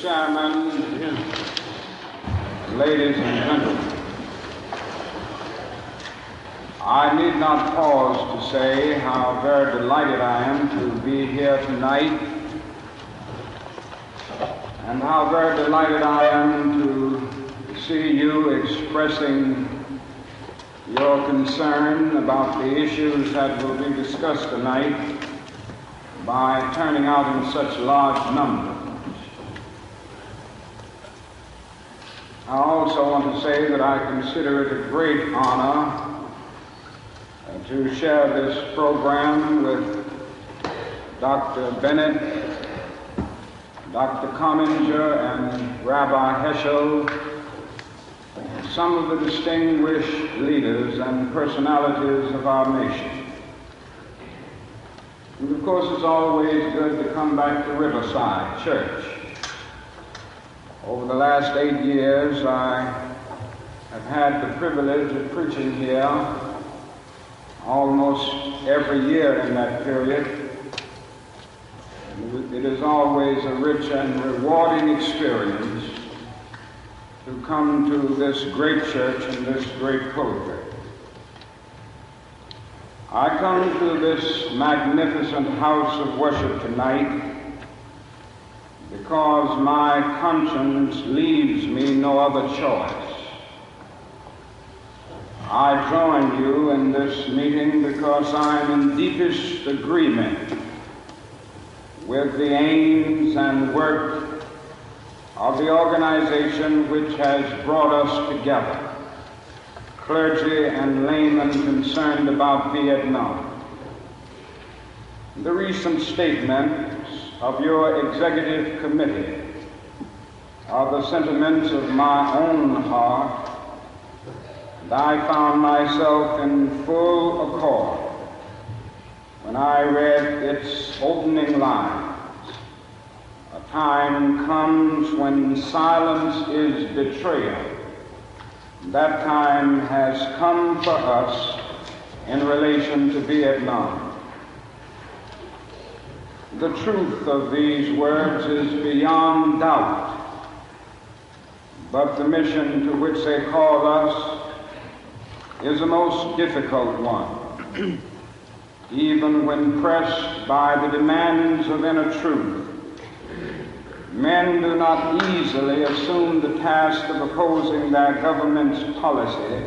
Chairman, ladies and gentlemen, I need not pause to say how very delighted I am to be here tonight, and how very delighted I am to see you expressing your concern about the issues that will be discussed tonight by turning out in such large numbers. I also want to say that I consider it a great honor to share this program with Dr. Bennett, Dr. Comminger, and Rabbi Heschel, some of the distinguished leaders and personalities of our nation. And of course, it's always good to come back to Riverside Church. Over the last 8 years, I have had the privilege of preaching here almost every year in that period. It is always a rich and rewarding experience to come to this great church and this great pulpit. I come to this magnificent house of worship tonight because my conscience leaves me no other choice. I join you in this meeting because I am in deepest agreement with the aims and work of the organization which has brought us together, clergy and laymen concerned about Vietnam. The recent statements of your executive committee are the sentiments of my own heart, and I found myself in full accord when I read its opening lines. A time comes when silence is betrayal. That time has come for us in relation to Vietnam. The truth of these words is beyond doubt, but the mission to which they call us is a most difficult one. Even when pressed by the demands of inner truth, men do not easily assume the task of opposing their government's policy,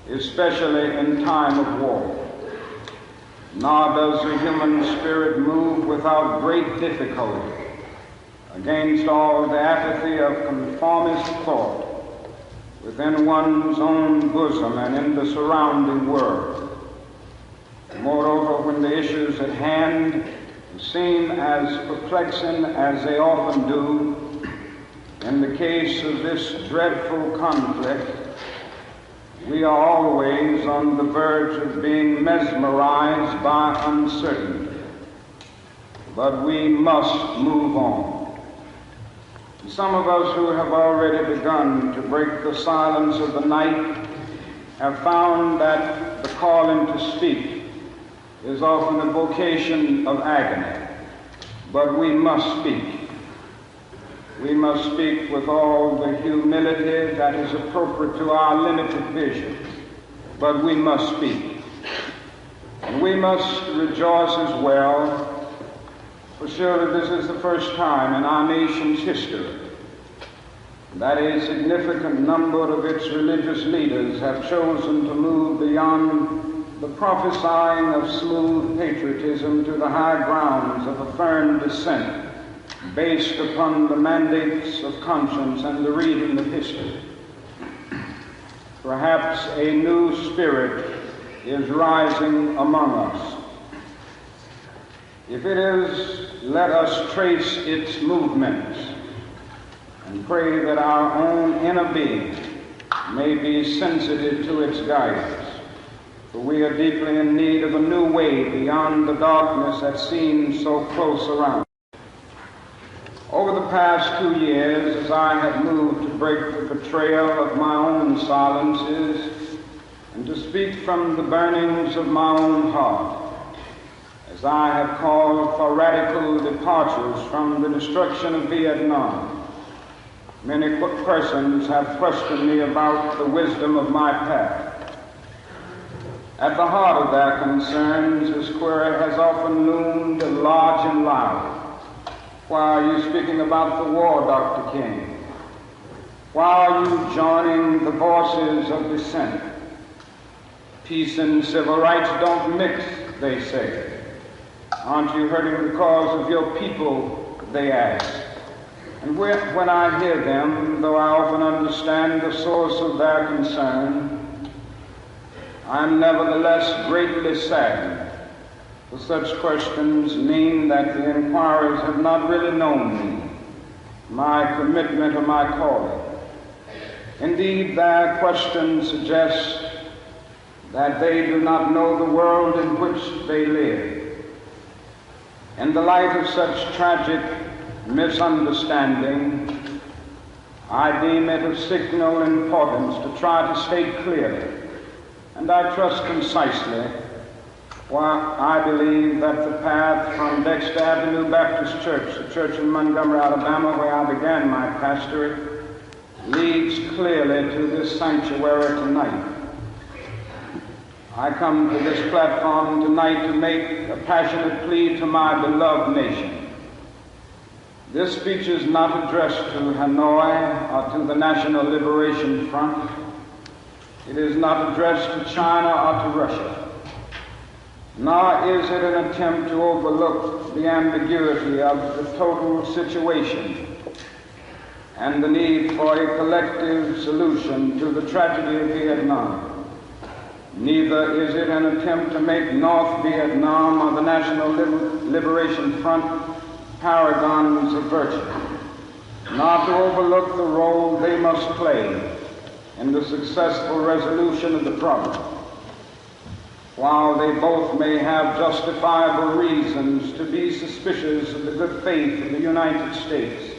especially in time of war. Nor does the human spirit move without great difficulty against all the apathy of conformist thought within one's own bosom and in the surrounding world. Moreover, when the issues at hand seem as perplexing as they often do, in the case of this dreadful conflict, we are always on the verge of being mesmerized by uncertainty. But we must move on. Some of us who have already begun to break the silence of the night have found that the calling to speak is often a vocation of agony. But we must speak. We must speak with all the humility that is appropriate to our limited vision. But we must speak. And we must rejoice as well, for surely this is the first time in our nation's history that a significant number of its religious leaders have chosen to move beyond the prophesying of smooth patriotism to the high grounds of a firm dissent based upon the mandates of conscience and the reading of history. Perhaps a new spirit is rising among us. If it is, let us trace its movements and pray that our own inner being may be sensitive to its guidance. For we are deeply in need of a new way beyond the darkness that seems so close around. Over the past 2 years, as I have moved to break the betrayal of my own silences and to speak from the burnings of my own heart, as I have called for radical departures from the destruction of Vietnam, Many persons have questioned me about the wisdom of my path. At the heart of their concerns, this query has often loomed large and loud. Why are you speaking about the war, Dr. King? Why are you joining the voices of dissent? Peace and civil rights don't mix, they say. Aren't you hurting the cause of your people, they ask. And when I hear them, though I often understand the source of their concern, I am nevertheless greatly saddened, for such questions mean that the inquirers have not really known me, my commitment or my calling. Indeed, their questions suggest that they do not know the world in which they live. In the light of such tragic misunderstanding, I deem it of signal importance to try to state clearly, and I trust concisely, why I believe that the path from Dexter Avenue Baptist Church, a church in Montgomery, Alabama, where I began my pastorate, leads clearly to this sanctuary tonight. I come to this platform tonight to make a passionate plea to my beloved nation. This speech is not addressed to Hanoi or to the National Liberation Front. It is not addressed to China or to Russia. Nor is it an attempt to overlook the ambiguity of the total situation and the need for a collective solution to the tragedy of Vietnam. Neither is it an attempt to make North Vietnam or the National Liberation Front paragons of virtue, not to overlook the role they must play in the successful resolution of the problem. While they both may have justifiable reasons to be suspicious of the good faith of the United States,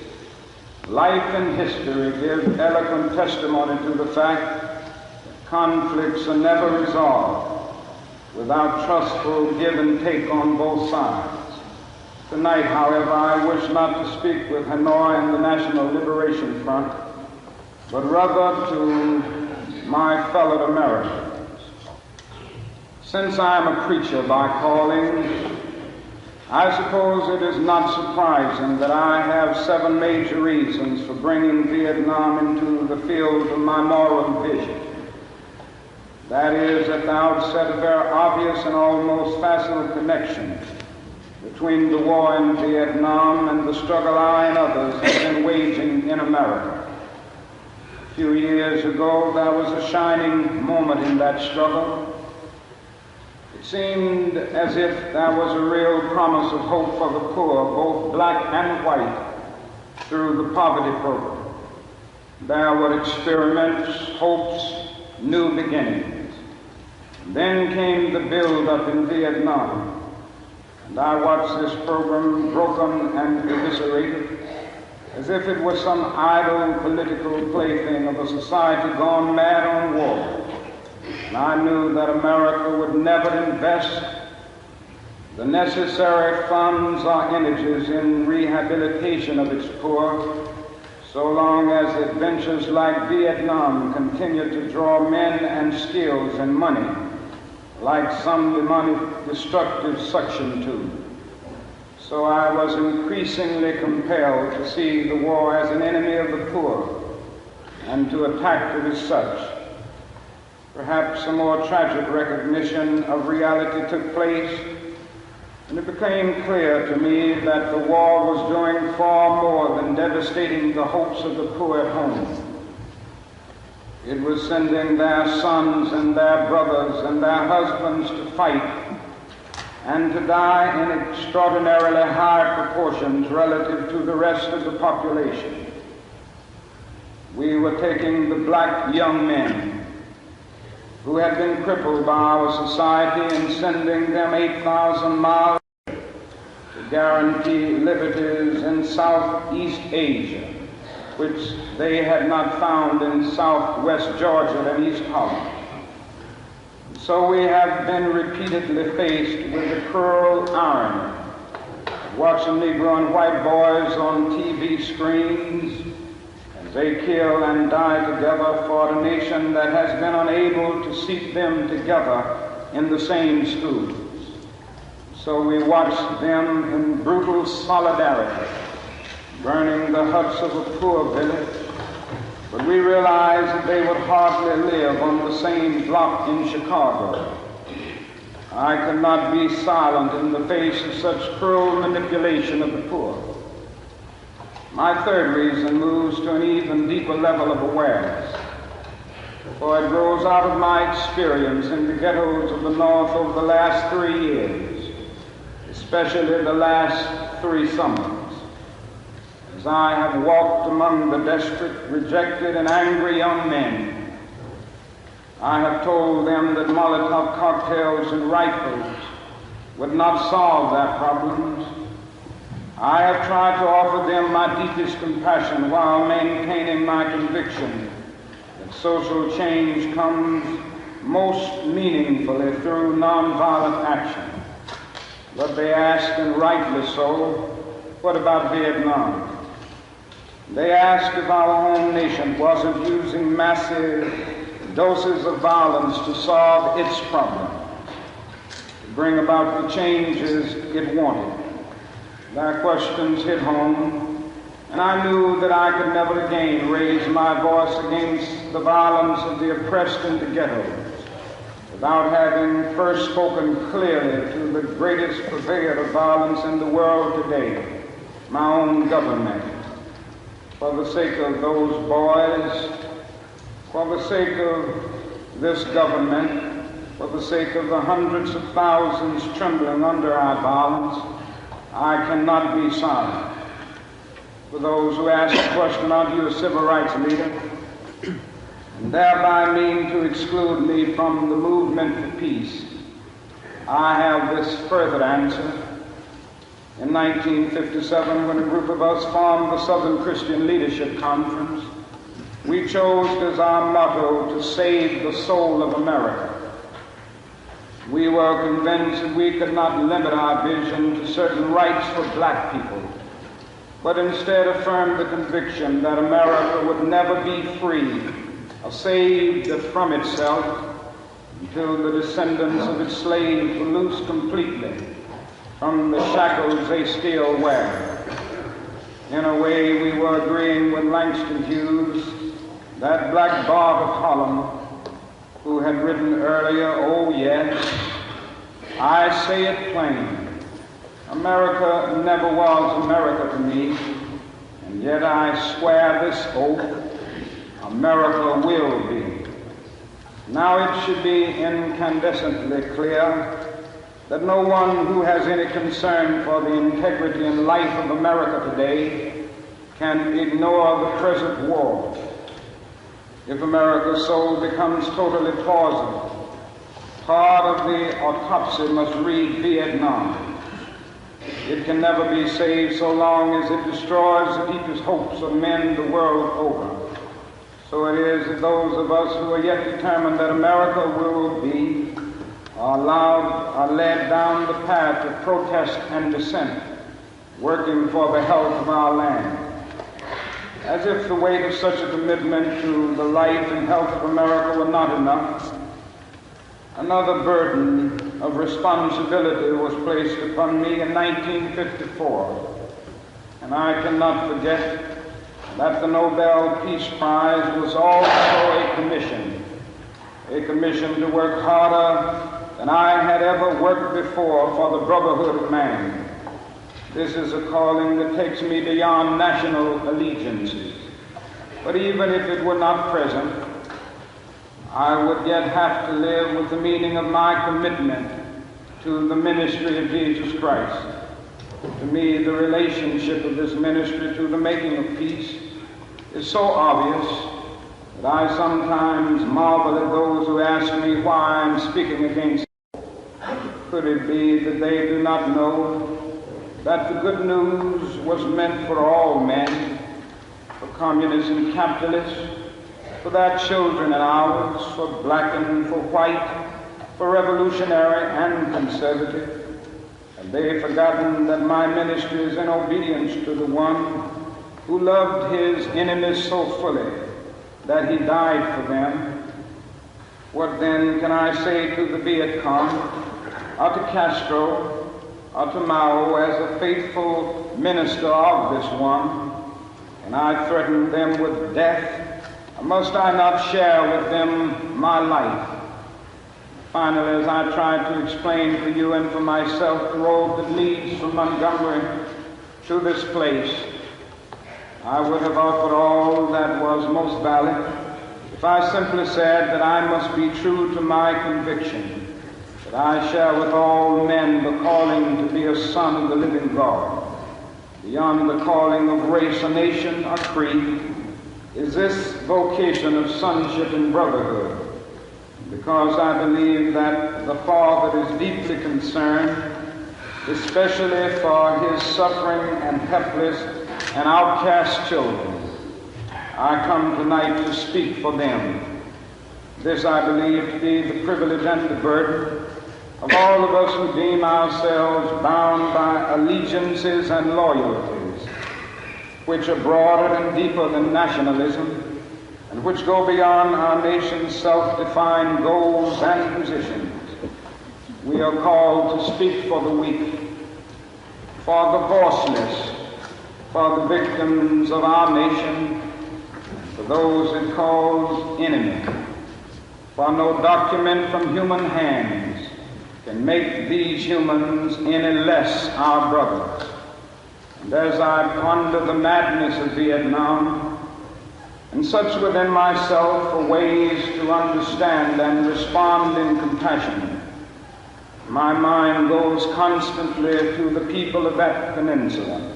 life and history give eloquent testimony to the fact that conflicts are never resolved without trustful give and take on both sides. Tonight, however, I wish not to speak with Hanoi and the National Liberation Front, but rather to my fellow Americans. Since I am a preacher by calling, I suppose it is not surprising that I have 7 major reasons for bringing Vietnam into the field of my moral vision. That is, at the outset, a very obvious and almost facile connection between the war in Vietnam and the struggle I and others have been waging in America. A few years ago, there was a shining moment in that struggle. It seemed as if there was a real promise of hope for the poor, both black and white, through the poverty program. There were experiments, hopes, new beginnings. Then came the build-up in Vietnam. And I watched this program broken and eviscerated as if it was some idle political plaything of a society gone mad on war. And I knew that America would never invest the necessary funds or energies in rehabilitation of its poor so long as adventures like Vietnam continue to draw men and skills and money like some demonic destructive suction tube. So I was increasingly compelled to see the war as an enemy of the poor and to attack it as such. Perhaps a more tragic recognition of reality took place, and it became clear to me that the war was doing far more than devastating the hopes of the poor at home. It was sending their sons and their brothers and their husbands to fight and to die in extraordinarily high proportions relative to the rest of the population. We were taking the black young men who had been crippled by our society and sending them 8,000 miles to guarantee liberties in Southeast Asia, which they had not found in Southwest Georgia and East Holland. So we have been repeatedly faced with the cruel irony of watching Negro and white boys on TV screens and They kill and die together for a nation that has been unable to seat them together in the same schools. So we watch them in brutal solidarity, burning the huts of a poor village, but we realize that they would hardly live on the same block in Chicago. I cannot be silent in the face of such cruel manipulation of the poor. My third reason moves to an even deeper level of awareness, for it grows out of my experience in the ghettos of the North over the last 3 years, especially the last 3 summers. As I have walked among the desperate, rejected, and angry young men, I have told them that Molotov cocktails and rifles would not solve their problems. I have tried to offer them my deepest compassion while maintaining my conviction that social change comes most meaningfully through nonviolent action. But they ask, and rightly so, what about Vietnam? They ask if our home nation wasn't using massive doses of violence to solve its problems, to bring about the changes it wanted. Their questions hit home, and I knew that I could never again raise my voice against the violence of the oppressed in the ghettos without having first spoken clearly to the greatest purveyor of violence in the world today, my own government. For the sake of those boys, for the sake of this government, for the sake of the hundreds of thousands trembling under our violence, I cannot be silent. For those who ask the question, are you a civil rights leader? And thereby mean to exclude me from the movement for peace, I have this further answer. In 1957, when a group of us formed the Southern Christian Leadership Conference, we chose as our motto to save the soul of America. We were convinced that we could not limit our vision to certain rights for black people, but instead affirm the conviction that America would never be free or saved from itself until the descendants of its slaves were loosed completely from the shackles they still wear. In a way, we were agreeing with Langston Hughes, that black Bart of Harlem, who had written earlier, "Oh yes, I say it plain, America never was America to me, and yet I swear this oath, America will be." Now it should be incandescently clear that no one who has any concern for the integrity and life of America today can ignore the present war. If America's soul becomes totally plausible, part of the autopsy must read Vietnam. It can never be saved so long as it destroys the deepest hopes of men the world over. So it is that those of us who are yet determined that America will be are led down the path of protest and dissent, working for the health of our land. As if the weight of such a commitment to the life and health of America were not enough, another burden of responsibility was placed upon me in 1954, and I cannot forget that the Nobel Peace Prize was also a commission to work harder than I had ever worked before for the brotherhood of man. This is a calling that takes me beyond national allegiances. But even if it were not present, I would yet have to live with the meaning of my commitment to the ministry of Jesus Christ. To me, the relationship of this ministry to the making of peace is so obvious that I sometimes marvel at those who ask me why I'm speaking against it. Could it be that they do not know that the good news was meant for all men, for communists and capitalists, for their children and ours, for black and for white, for revolutionary and conservative? Have they forgotten that my ministry is in obedience to the one who loved his enemies so fully that he died for them, what then can I say to the Viet Cong, or to Castro, or to Mao as a faithful minister of this one? And I threaten them with death, or must I not share with them my life? Finally, as I tried to explain for you and for myself the road that leads from Montgomery to this place, I would have offered all that was most valid if I simply said that I must be true to my conviction, that I share with all men the calling to be a son of the living God. Beyond the calling of race or nation or creed is this vocation of sonship and brotherhood, because I believe that the Father is deeply concerned, especially for his suffering and helpless and outcast children. I come tonight to speak for them. This I believe to be the privilege and the burden of all of us who deem ourselves bound by allegiances and loyalties, which are broader and deeper than nationalism, and which go beyond our nation's self-defined goals and positions. We are called to speak for the weak, for the voiceless, for the victims of our nation, for those it calls enemy. For no document from human hands can make these humans any less our brothers. And as I ponder the madness of Vietnam, and search within myself for ways to understand and respond in compassion, my mind goes constantly to the people of that peninsula.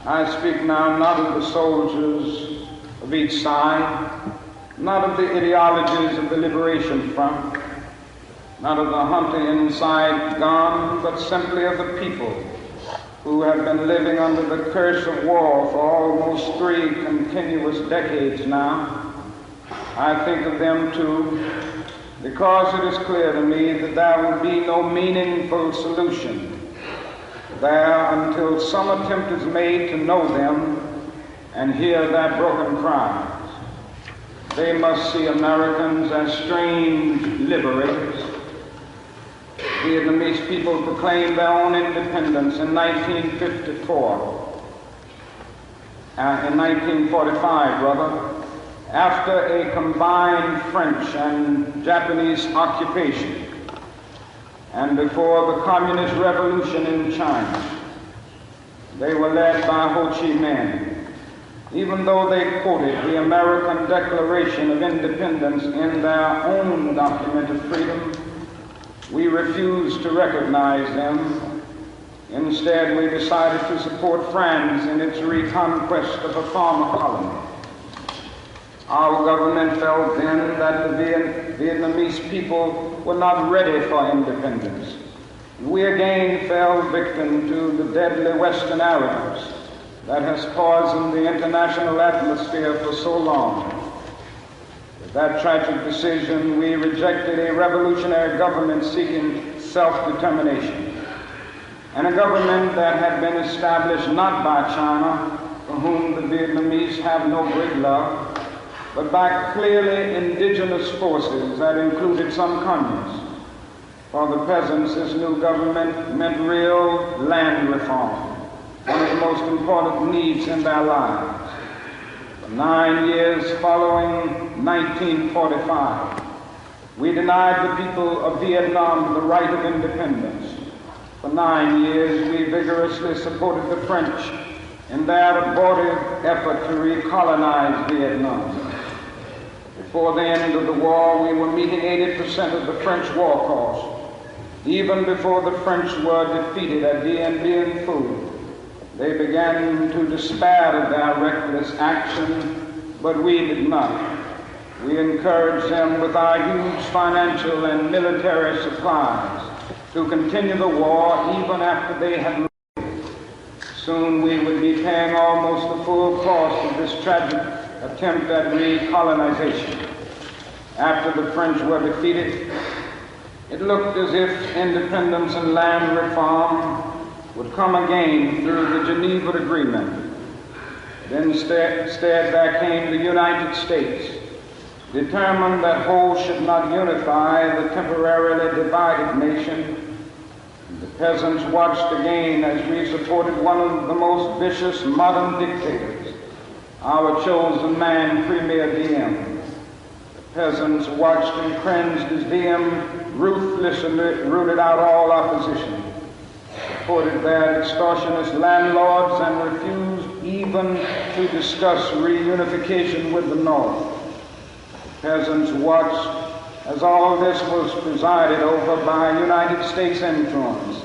I speak now not of the soldiers of each side, not of the ideologies of the Liberation Front, not of the hunter inside gone, but simply of the people who have been living under the curse of war for almost 3 continuous decades now. I think of them too, because it is clear to me that there will be no meaningful solution there until some attempt is made to know them and hear their broken cries. They must see Americans as strange liberators. Vietnamese people proclaimed their own independence in 1954, in 1945 rather, after a combined French and Japanese occupation, and before the Communist Revolution in China. They were led by Ho Chi Minh. Even though they quoted the American Declaration of Independence in their own document of freedom, we refused to recognize them. Instead, we decided to support France in its reconquest of a former colony. Our government felt then that the Vietnamese people were not ready for independence. We again fell victim to the deadly Western arrogance that has poisoned the international atmosphere for so long. With that tragic decision, we rejected a revolutionary government seeking self-determination, and a government that had been established not by China, for whom the Vietnamese have no great love, but by clearly indigenous forces that included some communists. For the peasants, this new government meant real land reform, one of the most important needs in their lives. For 9 years following 1945, we denied the people of Vietnam the right of independence. For 9 years, we vigorously supported the French in their abortive effort to recolonize Vietnam. Before the end of the war, we were meeting 80% of the French war cost. Even before the French were defeated at Dien Bien Phu, they began to despair of their reckless action, but we did not. We encouraged them with our huge financial and military supplies to continue the war even after they had left. Soon we would be paying almost the full cost of this tragic attempt at recolonization. After the French were defeated, it looked as if independence and land reform would come again through the Geneva Agreement. Instead, there came the United States, determined that whole should not unify the temporarily divided nation. The peasants watched again as we supported one of the most vicious modern dictators, our chosen man, Premier Diem. The peasants watched and cringed as Diem ruthlessly rooted out all opposition, supported their extortionist landlords, and refused even to discuss reunification with the North. The peasants watched as all this was presided over by United States influence,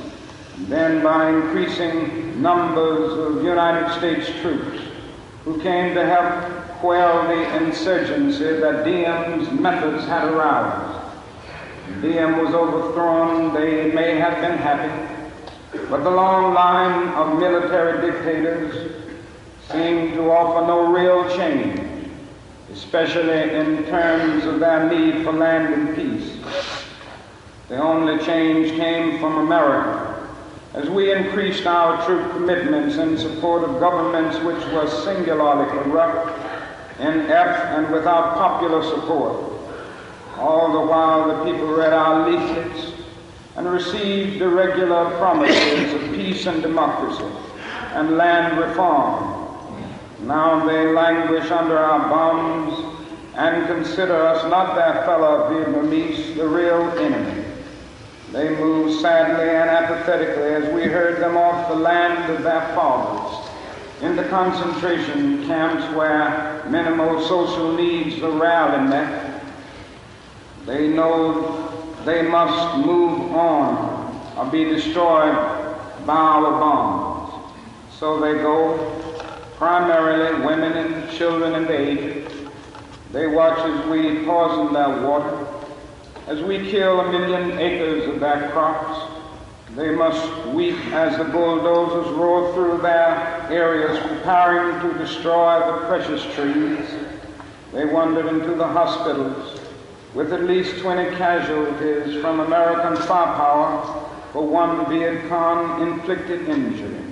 and then by increasing numbers of United States troops who came to help quell the insurgency that Diem's methods had aroused. Diem was overthrown. They may have been happy, but the long line of military dictators seemed to offer no real change, especially in terms of their need for land and peace. The only change came from America, as we increased our troop commitments in support of governments which were singularly corrupt, inept, and without popular support. All the while the people read our leaflets and received the regular promises of peace and democracy and land reform. Now they languish under our bombs and consider us not their fellow Vietnamese, the real enemy. They move sadly and apathetically as we herd them off the land of their fathers into concentration camps where minimal social needs are rarely met. They know they must move on or be destroyed by our bombs. So they go, primarily women and children and aged. They watch as we poison their water, as we kill 1 million acres of their crops. They must weep as the bulldozers roar through their areas preparing to destroy the precious trees. They wandered into the hospitals with at least 20 casualties from American firepower for one Viet Cong inflicted injury.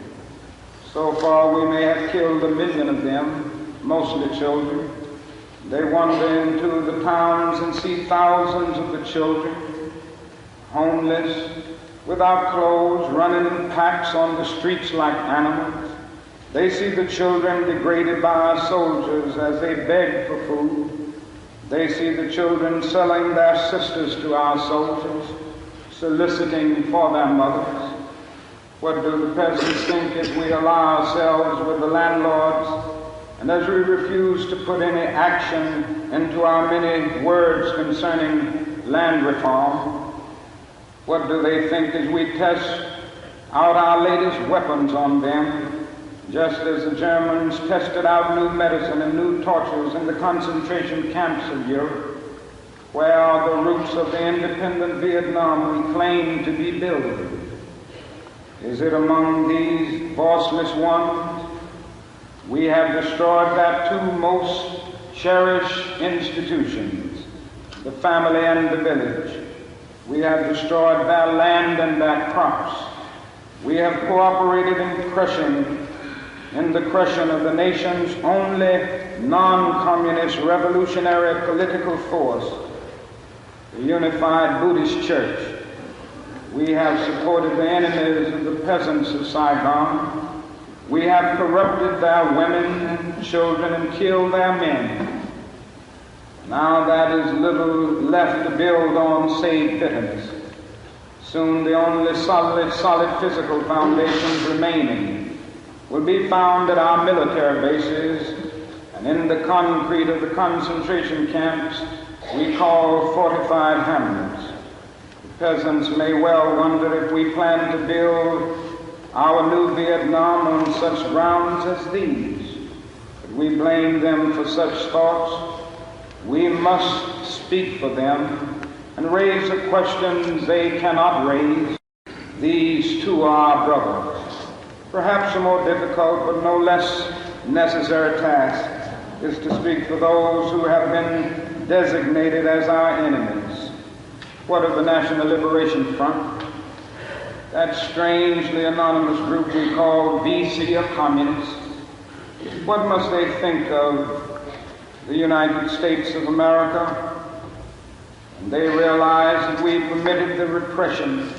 So far we may have killed 1 million of them, mostly children. They wander into the towns and see thousands of the children, homeless, without clothes, running in packs on the streets like animals. They see the children degraded by our soldiers as they beg for food. They see the children selling their sisters to our soldiers, soliciting for their mothers. What do the peasants think as we ally ourselves with the landlords, and as we refuse to put any action into our many words concerning land reform? What do they think as we test out our latest weapons on them, just as the Germans tested out new medicine and new tortures in the concentration camps of Europe? Where are the roots of the independent Vietnam we claim to be building? Is it among these voiceless ones? We have destroyed their two most cherished institutions, the family and the village. We have destroyed their land and their crops. We have cooperated in the crushing of the nation's only non-communist revolutionary political force, the Unified Buddhist Church. We have supported the enemies of the peasants of Saigon. We have corrupted their women and children and killed their men. Now that is little left to build on save bitterness. Soon the only solid physical foundations remaining will be found at our military bases and in the concrete of the concentration camps we call fortified hamlets. The peasants may well wonder if we plan to build our new Vietnam on such grounds as these. But we blame them for such thoughts. We must speak for them and raise the questions they cannot raise. These too are our brothers. Perhaps a more difficult but no less necessary task is to speak for those who have been designated as our enemies. What of the National Liberation Front? That strangely anonymous group we call VC of communists. What must they think of the United States of America? And they realize that we permitted the repression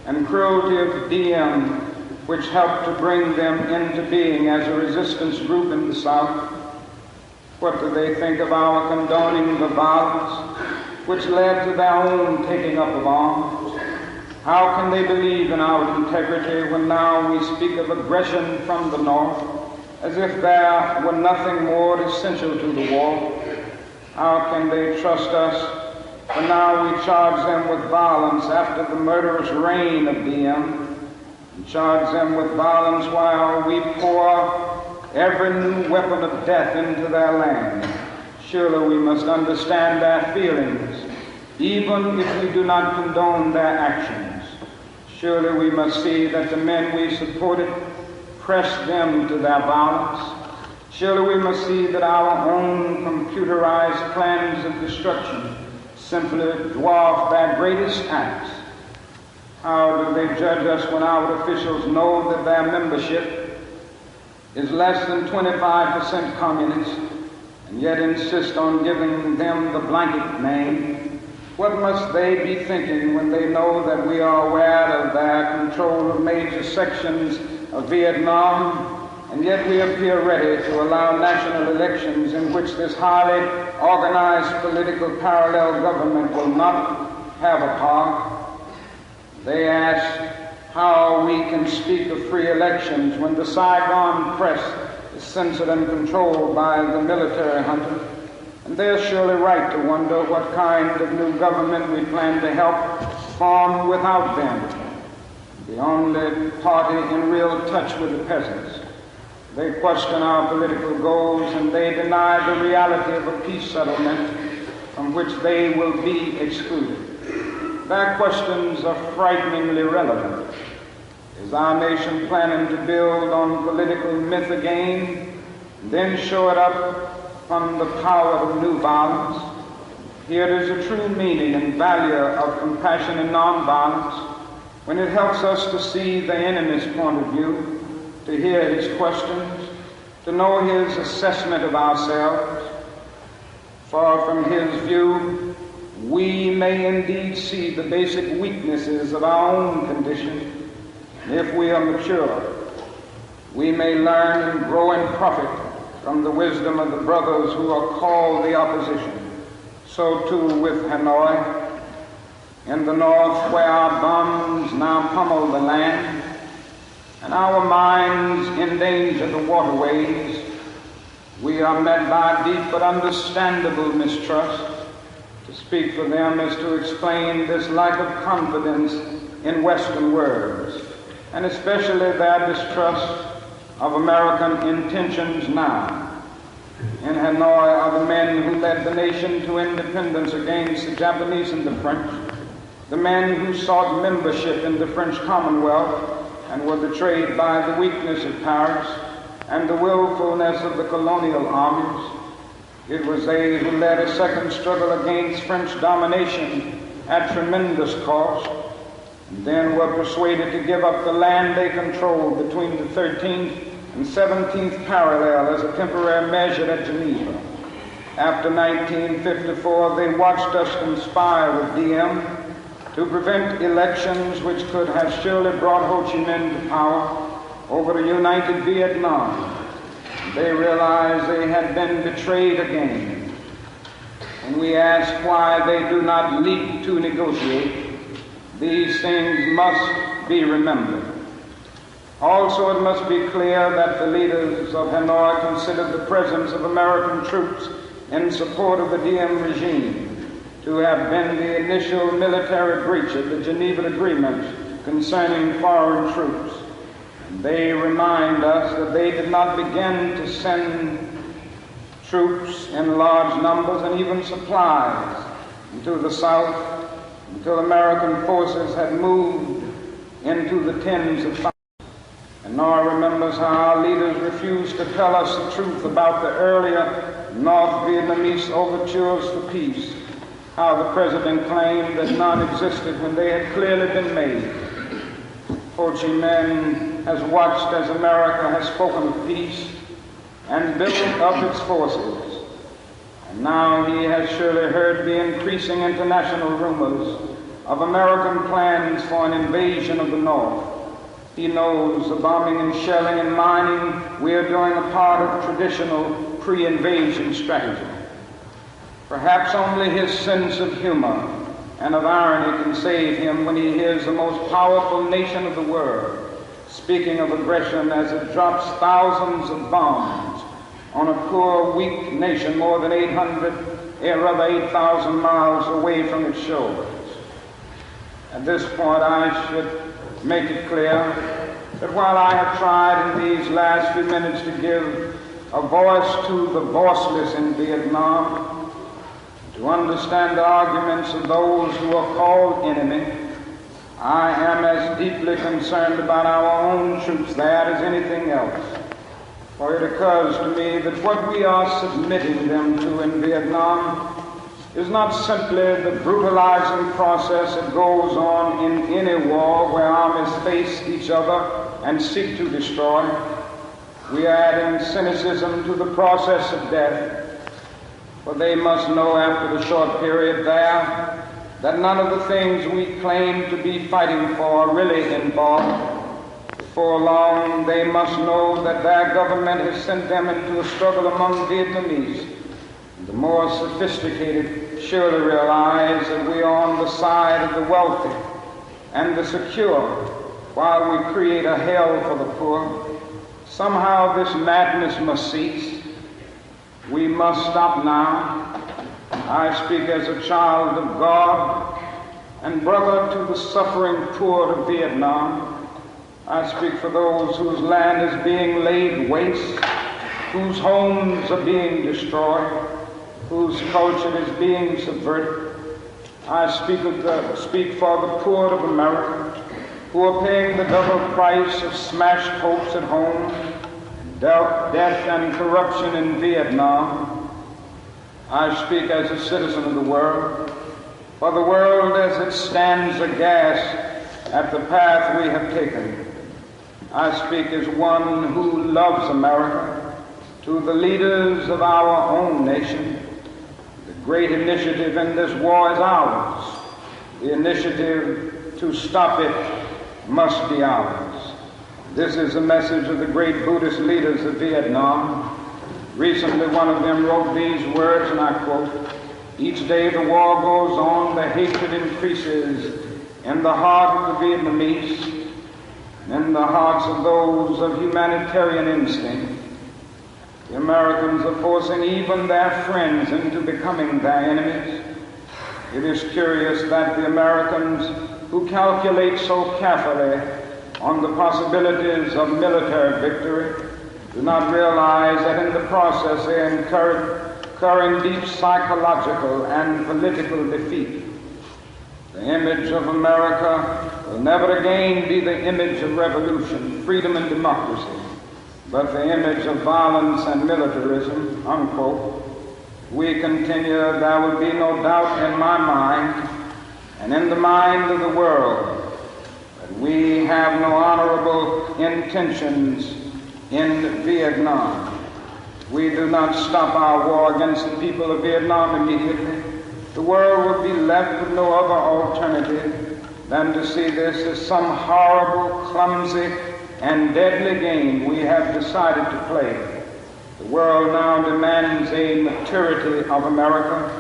and cruelty of DM, which helped to bring them into being as a resistance group in the South. What do they think of our condoning the violence which led to their own taking up of arms? How can they believe in our integrity when now we speak of aggression from the North as if there were nothing more essential to the war? How can they trust us when now we charge them with violence after the murderous reign of DM, and charge them with violence while we pour every new weapon of death into their land? Surely we must understand their feelings, even if we do not condone their actions. Surely we must see that the men we supported pressed them to their violence. Surely we must see that our own computerized plans of destruction simply dwarf their greatest acts. How do they judge us when our officials know that their membership is less than 25% communist and yet insist on giving them the blanket name? What must they be thinking when they know that we are aware of their control of major sections of Vietnam, and yet we appear ready to allow national elections in which this highly organized political parallel government will not have a part? They ask how we can speak of free elections when the Saigon press is censored and controlled by the military junta. And they're surely right to wonder what kind of new government we plan to help form without them, the only party in real touch with the peasants. They question our political goals, and they deny the reality of a peace settlement from which they will be excluded. Their questions are frighteningly relevant. Is our nation planning to build on political myth again, and then show it up from the power of new violence? Here is a true meaning and value of compassion and nonviolence when it helps us to see the enemy's point of view, to hear his questions, to know his assessment of ourselves. For from his view, we may indeed see the basic weaknesses of our own condition. If we are mature, we may learn and grow in profit from the wisdom of the brothers who are called the opposition. So too with Hanoi. In the north, where our bombs now pummel the land, and our mines endanger the waterways, we are met by deep but understandable mistrust. To speak for them is to explain this lack of confidence in Western words, and especially their distrust of American intentions now. In Hanoi are the men who led the nation to independence against the Japanese and the French, the men who sought membership in the French Commonwealth and were betrayed by the weakness of Paris and the willfulness of the colonial armies. It was they who led a second struggle against French domination at tremendous cost, and then were persuaded to give up the land they controlled between the 13th and 17th parallel as a temporary measure at Geneva. After 1954, they watched us conspire with DM to prevent elections which could have surely brought Ho Chi Minh to power over a united Vietnam. They realized they had been betrayed again. And we ask why they do not leap to negotiate. These things must be remembered. Also, it must be clear that the leaders of Hanoi considered the presence of American troops in support of the DM regime to have been the initial military breach of the Geneva Agreement concerning foreign troops. And they remind us that they did not begin to send troops in large numbers and even supplies into the South until American forces had moved into the tens of thousands. And Nora remembers how our leaders refused to tell us the truth about the earlier North Vietnamese overtures for peace, how the president claimed that none existed when they had clearly been made. Ho Chi Minh has watched as America has spoken of peace, and built up its forces. And now he has surely heard the increasing international rumors of American plans for an invasion of the North. He knows the bombing and shelling and mining we are doing a part of traditional pre-invasion strategy. Perhaps only his sense of humor and of irony can save him when he hears the most powerful nation of the world speaking of aggression as it drops thousands of bombs on a poor, weak nation more than 8,000 miles away from its shores. At this point, I should make it clear that while I have tried in these last few minutes to give a voice to the voiceless in Vietnam, to understand the arguments of those who are called enemy, I am as deeply concerned about our own troops there as anything else. For it occurs to me that what we are submitting them to in Vietnam is not simply the brutalizing process that goes on in any war where armies face each other and seek to destroy. We are adding cynicism to the process of death, for they must know after the short period there that none of the things we claim to be fighting for are really involved. Before long, they must know that their government has sent them into a struggle among Vietnamese. The more sophisticated surely realize that we are on the side of the wealthy and the secure while we create a hell for the poor. Somehow this madness must cease. We must stop now. I speak as a child of God and brother to the suffering poor of Vietnam. I speak for those whose land is being laid waste, whose homes are being destroyed, whose culture is being subverted. I speak for the poor of America, who are paying the double price of smashed hopes at home, death and corruption in Vietnam. I speak as a citizen of the world, for the world as it stands aghast at the path we have taken. I speak as one who loves America, to the leaders of our own nation. The great initiative in this war is ours. The initiative to stop it must be ours. This is the message of the great Buddhist leaders of Vietnam. Recently, one of them wrote these words, and I quote, "Each day the war goes on, the hatred increases in the heart of the Vietnamese, and in the hearts of those of humanitarian instinct. The Americans are forcing even their friends into becoming their enemies. It is curious that the Americans, who calculate so carefully on the possibilities of military victory, do not realize that in the process they are incurring deep psychological and political defeat. The image of America will never again be the image of revolution, freedom, and democracy, but the image of violence and militarism," unquote. We continue, "There will be no doubt in my mind and in the mind of the world that we have no honorable intentions in Vietnam. We do not stop our war against the people of Vietnam immediately. The world will be left with no other alternative than to see this as some horrible, clumsy, and deadly game we have decided to play. The world now demands a maturity of America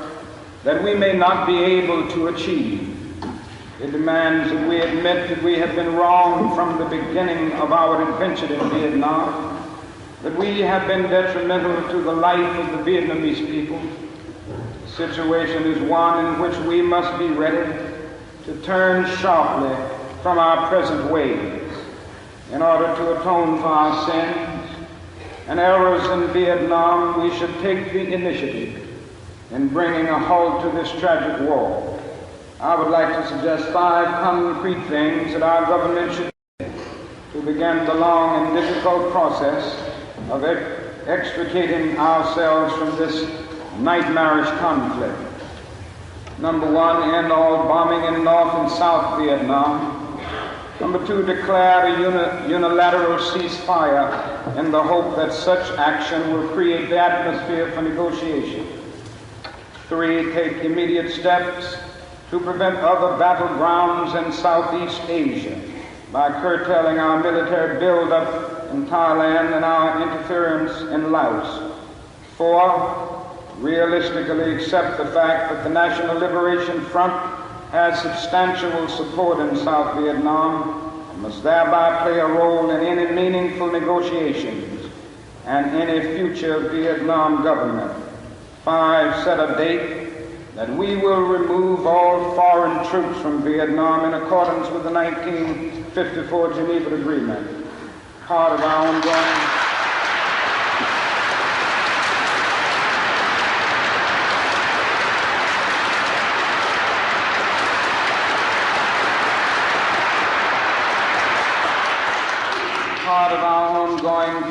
that we may not be able to achieve. It demands that we admit that we have been wrong from the beginning of our adventure in Vietnam, that we have been detrimental to the life of the Vietnamese people. The situation is one in which we must be ready to turn sharply from our present ways in order to atone for our sins and errors in Vietnam. We should take the initiative in bringing a halt to this tragic war. I would like to suggest 5 concrete things that our government should do to begin the long and difficult process of extricating ourselves from this nightmarish conflict. Number 1, end all bombing in North and South Vietnam. Number two, declare a unilateral ceasefire in the hope that such action will create the atmosphere for negotiation. Three, take immediate steps to prevent other battlegrounds in Southeast Asia by curtailing our military buildup in Thailand and our interference in Laos. Four, realistically accept the fact that the National Liberation Front has substantial support in South Vietnam and must thereby play a role in any meaningful negotiations and any future Vietnam government. Five, set a date that we will remove all foreign troops from Vietnam in accordance with the 1954 Geneva Agreement. Part of our ongoing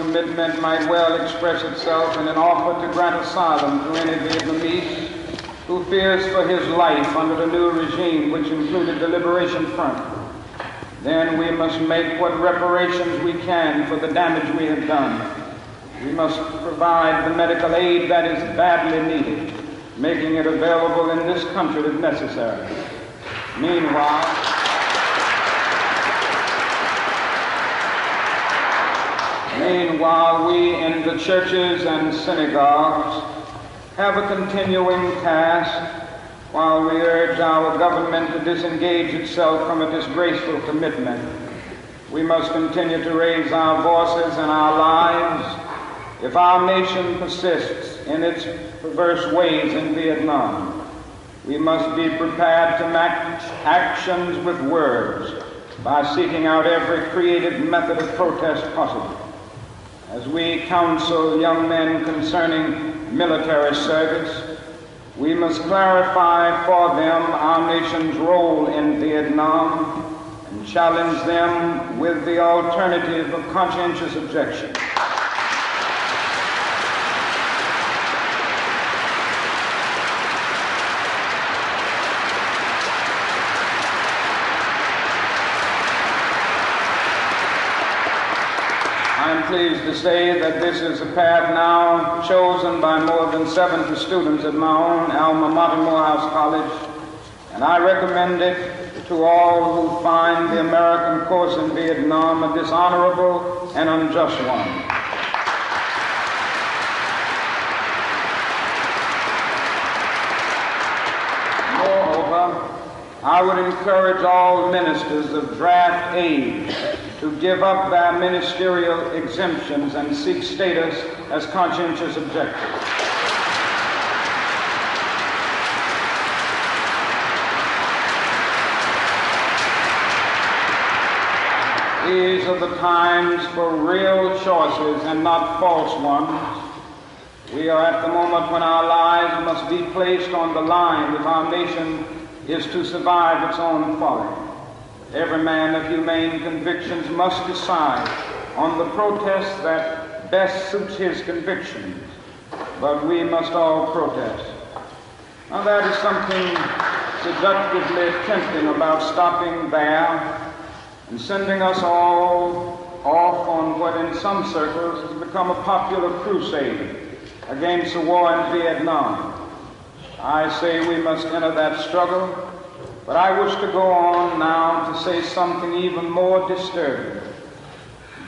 commitment might well express itself in an offer to grant asylum to any Vietnamese who fears for his life under the new regime, which included the Liberation Front. Then we must make what reparations we can for the damage we have done. We must provide the medical aid that is badly needed, making it available in this country if necessary. Meanwhile, we in the churches and synagogues have a continuing task while we urge our government to disengage itself from a disgraceful commitment. We must continue to raise our voices and our lives if our nation persists in its perverse ways in Vietnam. We must be prepared to match actions with words by seeking out every creative method of protest possible. As we counsel young men concerning military service, we must clarify for them our nation's role in Vietnam and challenge them with the alternative of conscientious objection. I'm pleased to say that this is a path now chosen by more than 70 students at my own alma mater, Morehouse College, and I recommend it to all who find the American course in Vietnam a dishonorable and unjust one. Moreover, I would encourage all ministers of draft age to give up their ministerial exemptions and seek status as conscientious objectors. These are the times for real choices and not false ones. We are at the moment when our lives must be placed on the line if our nation is to survive its own folly. Every man of humane convictions must decide on the protest that best suits his convictions, but we must all protest. Now that is something seductively tempting about stopping there and sending us all off on what in some circles has become a popular crusade against the war in Vietnam. I say we must enter that struggle, but I wish to go on now to say something even more disturbing.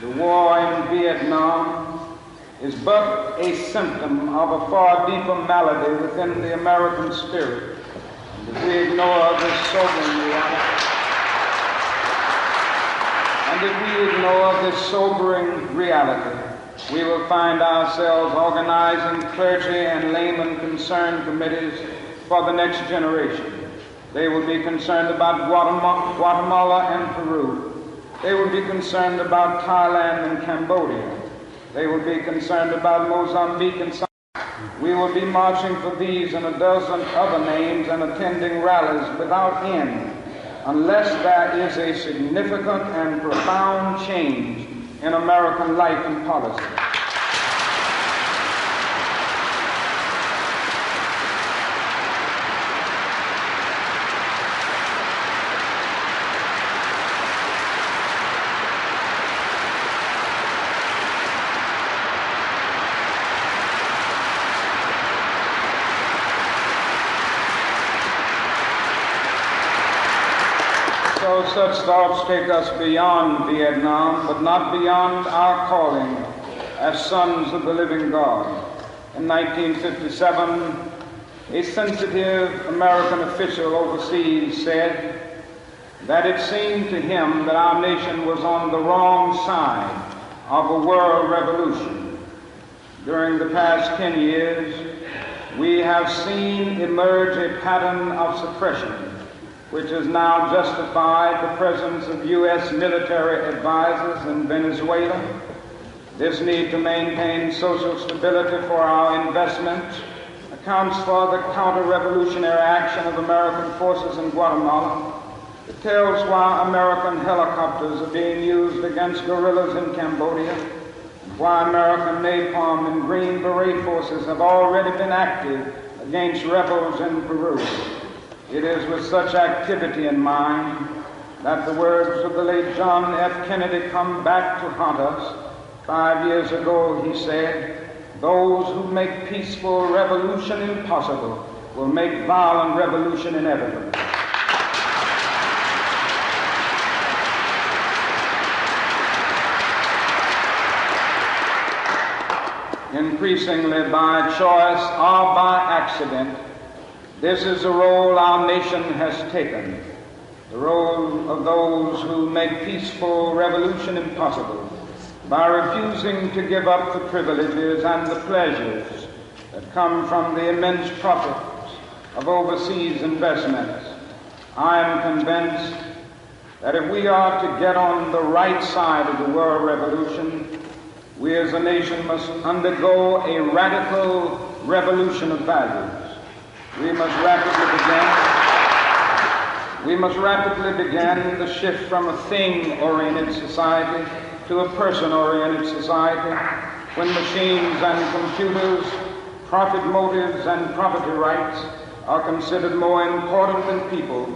The war in Vietnam is but a symptom of a far deeper malady within the American spirit. And if we ignore this sobering reality, we will find ourselves organizing clergy and layman concerned committees for the next generation. They will be concerned about Guatemala and Peru. They will be concerned about Thailand and Cambodia. They will be concerned about Mozambique and South. We will be marching for these and a dozen other names and attending rallies without end unless there is a significant and profound change in American life and policy. Although such thoughts take us beyond Vietnam, but not beyond our calling as sons of the living God. In 1957, a sensitive American official overseas said that it seemed to him that our nation was on the wrong side of a world revolution. During the past 10 years, we have seen emerge a pattern of suppression, which has now justified the presence of U.S. military advisors in Venezuela. This need to maintain social stability for our investments accounts for the counter-revolutionary action of American forces in Guatemala. It tells why American helicopters are being used against guerrillas in Cambodia, and why American napalm and Green Beret forces have already been active against rebels in Peru. It is with such activity in mind that the words of the late John F. Kennedy come back to haunt us. 5 years ago, he said, "Those who make peaceful revolution impossible will make violent revolution inevitable." Increasingly by choice or by accident, this is the role our nation has taken, the role of those who make peaceful revolution impossible by refusing to give up the privileges and the pleasures that come from the immense profits of overseas investments. I am convinced that if we are to get on the right side of the world revolution, we as a nation must undergo a radical revolution of values. We must rapidly begin the shift from a thing-oriented society to a person-oriented society, when machines and computers, profit motives and property rights are considered more important than people.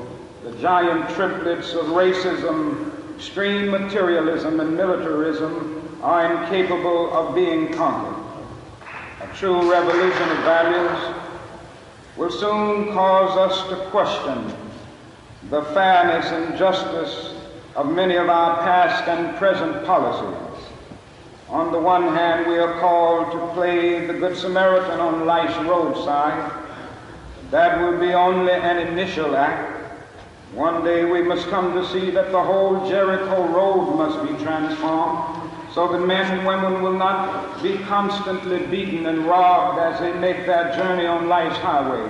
The giant triplets of racism, extreme materialism, and militarism are incapable of being conquered. A true revolution of values will soon cause us to question the fairness and justice of many of our past and present policies. On the one hand, we are called to play the Good Samaritan on life's roadside. That will be only an initial act. One day we must come to see that the whole Jericho road must be transformed, so that men and women will not be constantly beaten and robbed as they make their journey on life's highway.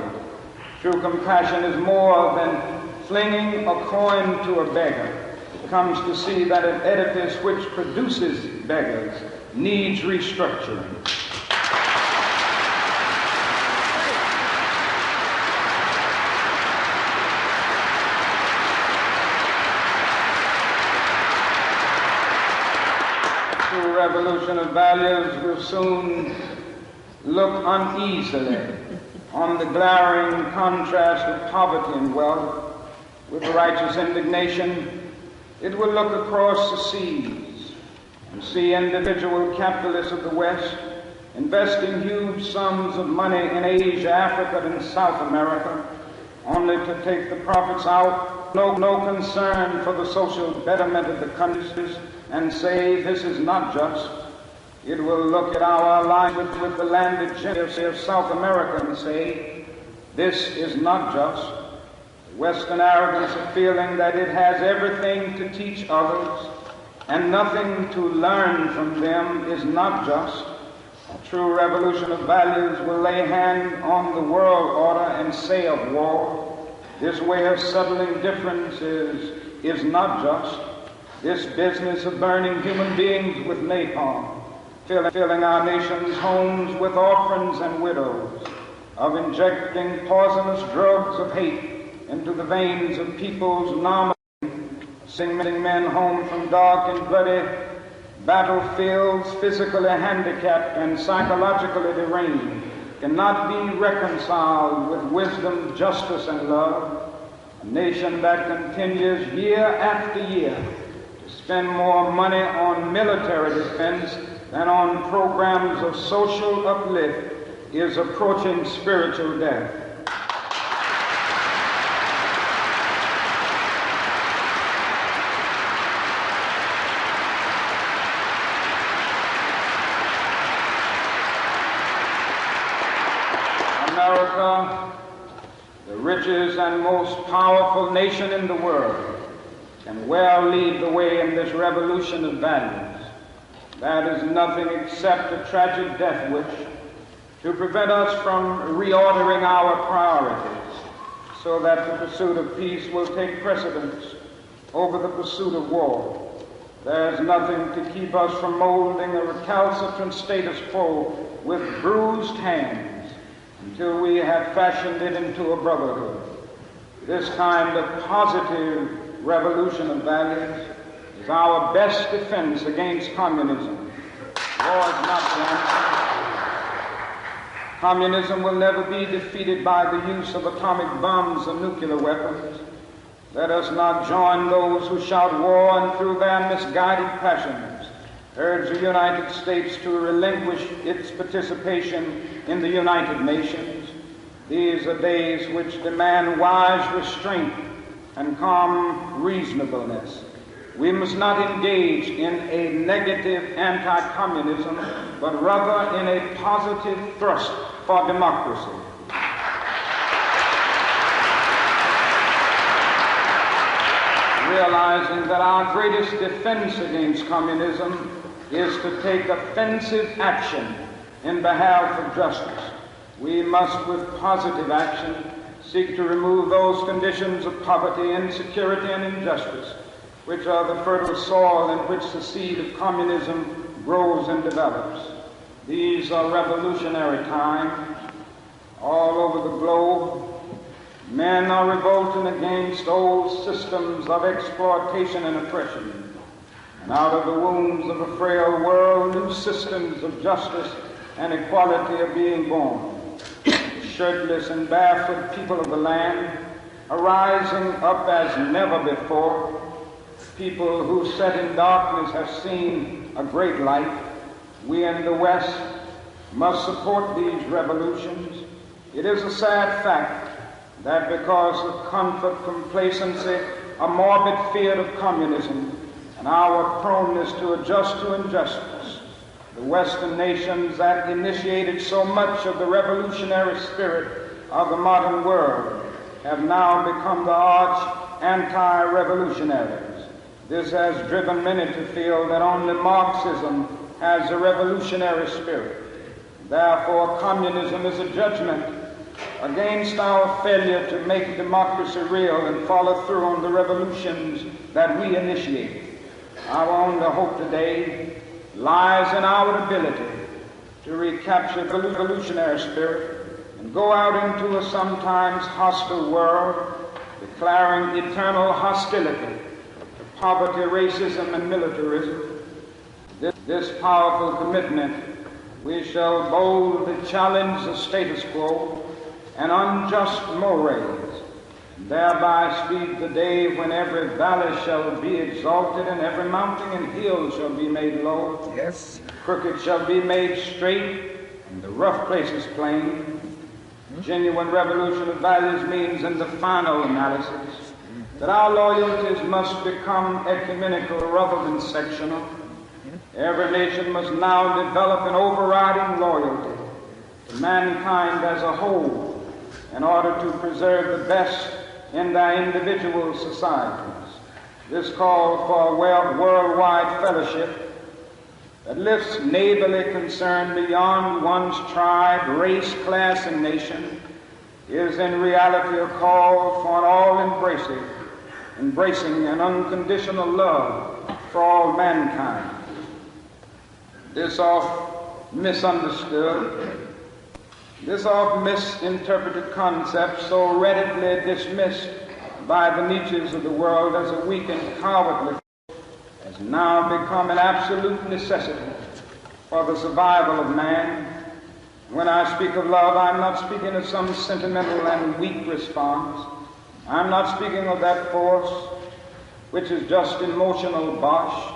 True compassion is more than flinging a coin to a beggar. It comes to see that an edifice which produces beggars needs restructuring. True revolution of values will soon look uneasily on the glaring contrast of poverty and wealth. With righteous indignation, it will look across the seas and see individual capitalists of the West investing huge sums of money in Asia, Africa, and South America, only to take the profits out, no concern for the social betterment of the countries, and say this is not just. It will look at our alliance with the landed gentry of South America and say this is not just. Western arrogance of feeling that it has everything to teach others and nothing to learn from them is not just. A true revolution of values will lay hand on the world order and say of war, this way of settling differences is not just. This business of burning human beings with napalm, filling our nation's homes with orphans and widows, of injecting poisonous drugs of hate into the veins of people's normal, sending men home from dark and bloody battlefields, physically handicapped and psychologically deranged, cannot be reconciled with wisdom, justice, and love. A nation that continues year after year to spend more money on military defense than on programs of social uplift is approaching spiritual death. America, the richest and most powerful nation in the world, can well lead the way in this revolution of values. That is nothing except a tragic death wish to prevent us from reordering our priorities so that the pursuit of peace will take precedence over the pursuit of war. There's nothing to keep us from molding a recalcitrant status quo with bruised hands until we have fashioned it into a brotherhood. This kind of positive revolution of values is our best defense against communism. War is not the answer. Communism will never be defeated by the use of atomic bombs and nuclear weapons. Let us not join those who shout war and through their misguided passions urge the United States to relinquish its participation in the United Nations. These are days which demand wise restraint and calm reasonableness. We must not engage in a negative anti-communism, but rather in a positive thrust for democracy. Realizing that our greatest defense against communism is to take offensive action in behalf of justice. We must, with positive action, seek to remove those conditions of poverty, insecurity, and injustice which are the fertile soil in which the seed of communism grows and develops. These are revolutionary times. All over the globe, men are revolting against old systems of exploitation and oppression. And out of the wombs of a frail world, new systems of justice and equality are being born. Shirtless and barefoot people of the land are rising up as never before. People who sat in darkness have seen a great light. We in the West must support these revolutions. It is a sad fact that because of comfort, complacency, a morbid fear of communism, and our proneness to adjust to injustice, the Western nations that initiated so much of the revolutionary spirit of the modern world have now become the arch anti-revolutionaries. This has driven many to feel that only Marxism has a revolutionary spirit. Therefore, communism is a judgment against our failure to make democracy real and follow through on the revolutions that we initiate. Our only hope today lies in our ability to recapture the revolutionary spirit and go out into a sometimes hostile world, declaring eternal hostility to poverty, racism, and militarism. This powerful commitment, we shall boldly challenge the status quo and unjust mores, and thereby speed the day when every valley shall be exalted and every mountain and hill shall be made low. Yes. Crooked shall be made straight, and the rough places plain. Genuine revolution of values means, in the final analysis, that our loyalties must become ecumenical rather than sectional. Every nation must now develop an overriding loyalty to mankind as a whole in order to preserve the best in their individual societies. This call for a worldwide fellowship that lifts neighborly concern beyond one's tribe, race, class, and nation is in reality a call for an all-embracing and unconditional love for all mankind. This oft misunderstood, this oft misinterpreted concept, so readily dismissed by the Nietzsches of the world as a weak and cowardly, has now become an absolute necessity for the survival of man. When I speak of love, I'm not speaking of some sentimental and weak response. I'm not speaking of that force which is just emotional bosh.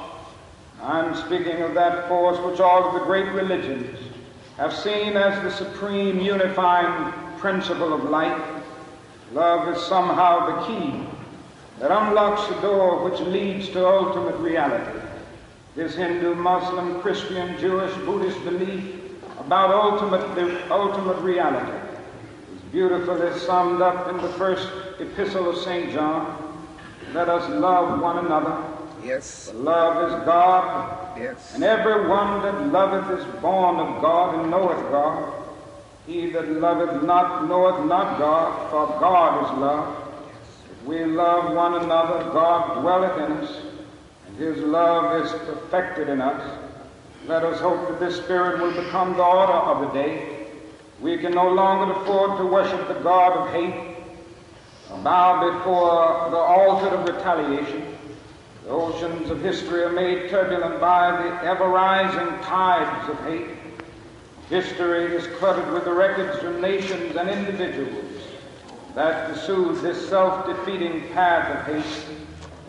I'm speaking of that force which all of the great religions have seen as the supreme unifying principle of life. Love is somehow the key that unlocks the door which leads to ultimate reality. This Hindu, Muslim, Christian, Jewish, Buddhist belief about ultimate reality is beautifully summed up in the first epistle of St. John. Let us love one another. Yes. For love is God. Yes. And every one that loveth is born of God and knoweth God. He that loveth not knoweth not God, for God is love. If we love one another, God dwelleth in us, and his love is perfected in us. Let us hope that this spirit will become the order of the day. We can no longer afford to worship the God of hate, or bow before the altar of retaliation. The oceans of history are made turbulent by the ever-rising tides of hate. History is cluttered with the records of nations and individuals that pursued this self-defeating path of hate.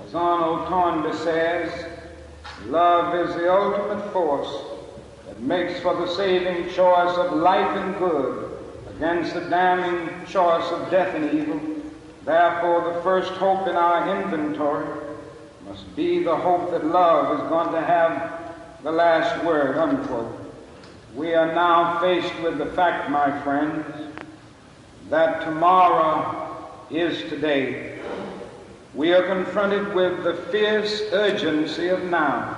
As Arnold Toynbee says, love is the ultimate force that makes for the saving choice of life and good against the damning choice of death and evil. Therefore, the first hope in our inventory must be the hope that love is going to have the last word, unquote. We are now faced with the fact, my friends, that tomorrow is today. We are confronted with the fierce urgency of now.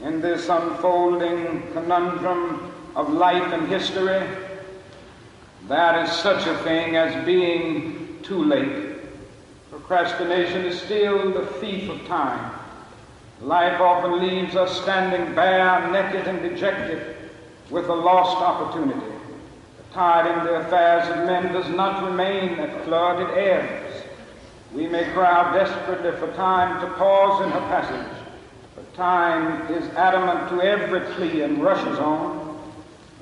In this unfolding conundrum of life and history, there is such a thing as being too late. Procrastination is still the thief of time. Life often leaves us standing bare, naked, and dejected with a lost opportunity. The tide in the affairs of men does not remain at flood, it ebbs. We may cry out desperately for time to pause in her passage, but time is adamant to every plea and rushes on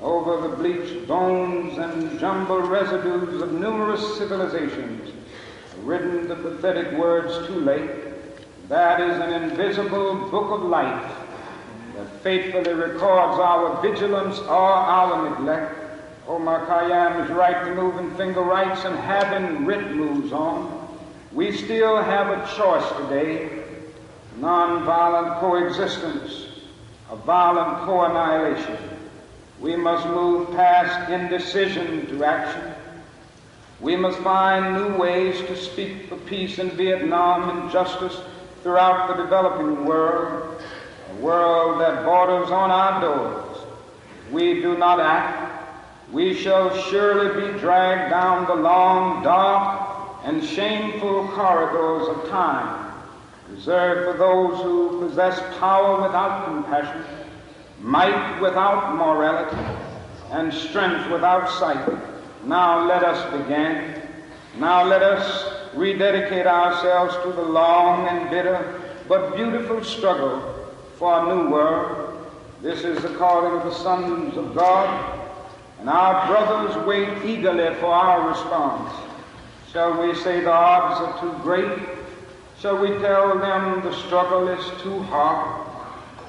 over the bleached bones and jumbled residues of numerous civilizations, written the pathetic words, too late. That is an invisible book of life that faithfully records our vigilance or our neglect. Omar Khayyam's right to moving finger rights and having writ moves on. We still have a choice today: nonviolent coexistence, a violent co-annihilation. We must move past indecision to action. We must find new ways to speak for peace in Vietnam and justice throughout the developing world, a world that borders on our doors. If we do not act, we shall surely be dragged down the long, dark, and shameful corridors of time, reserved for those who possess power without compassion, might without morality, and strength without sight. Now let us begin. Now let us rededicate ourselves to the long and bitter but beautiful struggle for a new world. This is the calling of the sons of God, and our brothers wait eagerly for our response. Shall we say the odds are too great? Shall we tell them the struggle is too hard?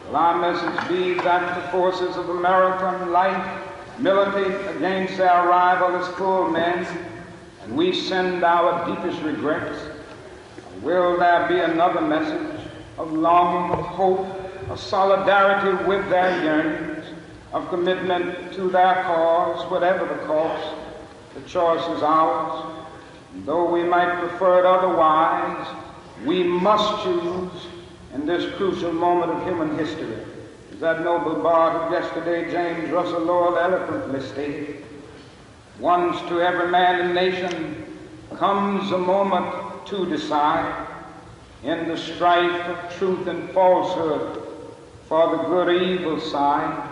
Will our message be that the forces of American life militate against their rival as full men, and we send our deepest regrets? Or will there be another message of longing, of hope, of solidarity with their yearnings, of commitment to their cause, whatever the cost? The choice is ours. And though we might prefer it otherwise, we must choose in this crucial moment of human history. As that noble bard of yesterday, James Russell Lowell, eloquently stated, once to every man and nation comes a moment to decide in the strife of truth and falsehood for the good or evil side.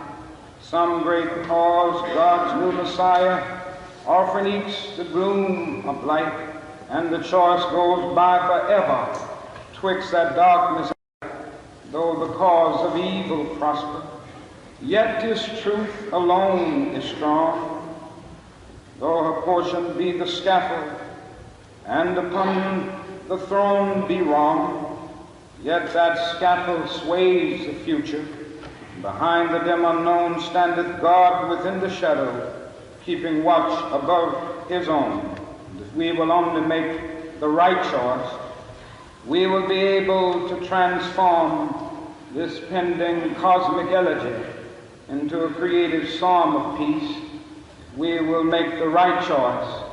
Some great cause, God's new Messiah, often eats the gloom of life, and the choice goes by forever twixt that darkness. Though the cause of evil prosper, yet his truth alone is strong. Though her portion be the scaffold, and upon the throne be wrong, yet that scaffold sways the future. Behind the dim unknown standeth God within the shadow, keeping watch above his own. And if we will only make the right choice, we will be able to transform this pending cosmic elegy into a creative psalm of peace. We will make the right choice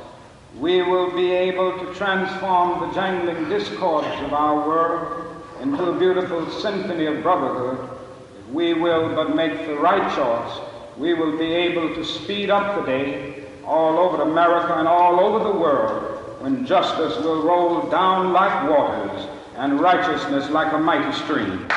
We will be able to transform the jangling discords of our world into a beautiful symphony of brotherhood. If we will but make the right choice, we will be able to speed up the day all over America and all over the world when justice will roll down like waters and righteousness like a mighty stream.